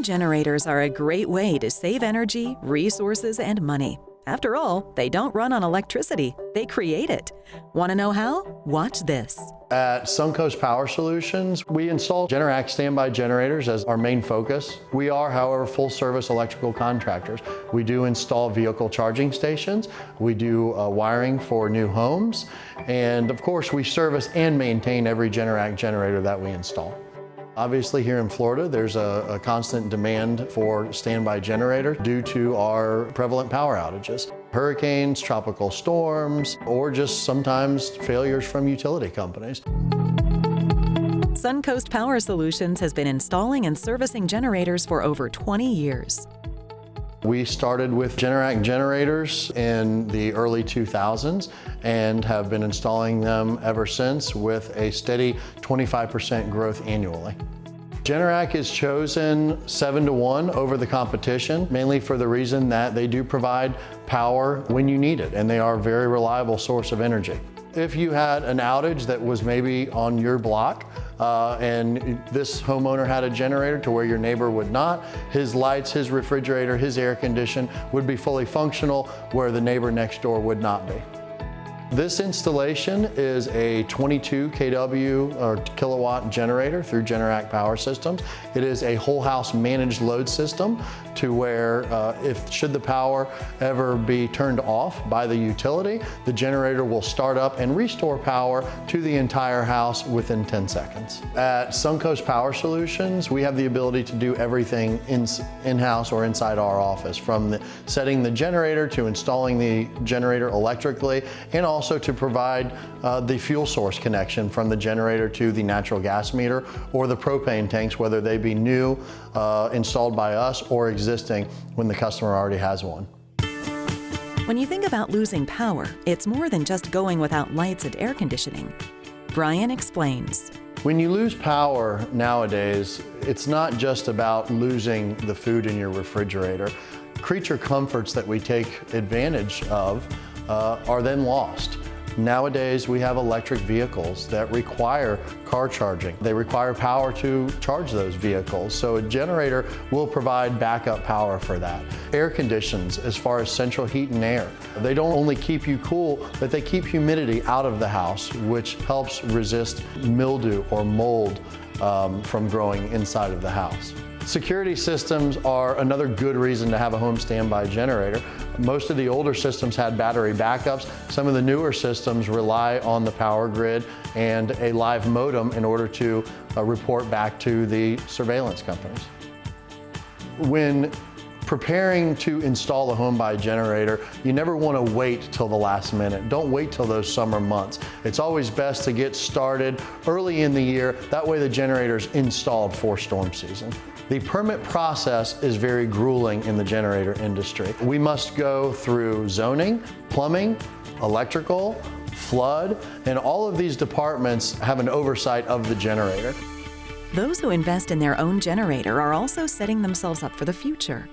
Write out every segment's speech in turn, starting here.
generators are a great way to save energy, resources, and money. After all, they don't run on electricity, they create it. Want to know how? Watch this. At Suncoast Power Solutions, we install Generac standby generators as our main focus. We are, however, full-service electrical contractors. We do install vehicle charging stations, we do wiring for new homes, and of course, we service and maintain every Generac generator that we install. Obviously, here in Florida, there's a constant demand for standby generators due to our prevalent power outages. Hurricanes, tropical storms, or just sometimes failures from utility companies. Suncoast Power Solutions has been installing and servicing generators for over 20 years. We started with Generac generators in the early 2000s and have been installing them ever since with a steady 25% growth annually. Generac is chosen 7-1 over the competition, mainly for the reason that they do provide power when you need it, and they are a very reliable source of energy. If you had an outage that was maybe on your block and this homeowner had a generator to where your neighbor would not, his lights, his refrigerator, his air condition would be fully functional where the neighbor next door would not be. This installation is a 22 kW or kilowatt generator through Generac Power Systems. It is a whole house managed load system to where should the power ever be turned off by the utility, the generator will start up and restore power to the entire house within 10 seconds. At Suncoast Power Solutions, we have the ability to do everything in-house or inside our office, from setting the generator to installing the generator electrically, and also to provide the fuel source connection from the generator to the natural gas meter or the propane tanks, whether they be new, installed by us, or existing when the customer already has one. When you think about losing power, it's more than just going without lights and air conditioning. Brian explains. When you lose power nowadays, it's not just about losing the food in your refrigerator. Creature comforts that we take advantage of are then lost. Nowadays, we have electric vehicles that require car charging. They require power to charge those vehicles, so a generator will provide backup power for that. Air conditions, as far as central heat and air, they don't only keep you cool, but they keep humidity out of the house, which helps resist mildew or mold from growing inside of the house. Security systems are another good reason to have a home standby generator. Most of the older systems had battery backups. Some of the newer systems rely on the power grid and a live modem in order to report back to the surveillance companies. When preparing to install a home by generator, you never want to wait till the last minute. Don't wait till those summer months. It's always best to get started early in the year. That way the generator's installed for storm season. The permit process is very grueling in the generator industry. We must go through zoning, plumbing, electrical, flood, and all of these departments have an oversight of the generator. Those who invest in their own generator are also setting themselves up for the future.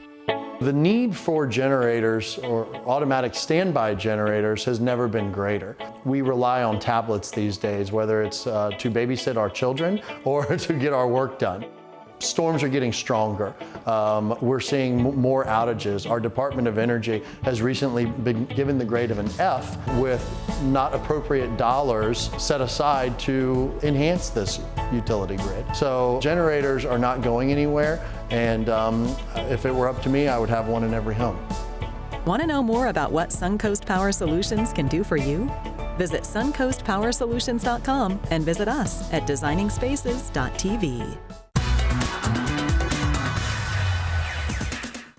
The need for generators or automatic standby generators has never been greater. We rely on tablets these days, whether it's to babysit our children or to get our work done. Storms are getting stronger. We're seeing more outages. Our Department of Energy has recently been given the grade of an F with not appropriate dollars set aside to enhance this utility grid. So generators are not going anywhere, and if it were up to me, I would have one in every home. Want to know more about what Suncoast Power Solutions can do for you? Visit suncoastpowersolutions.com and visit us at designingspaces.tv.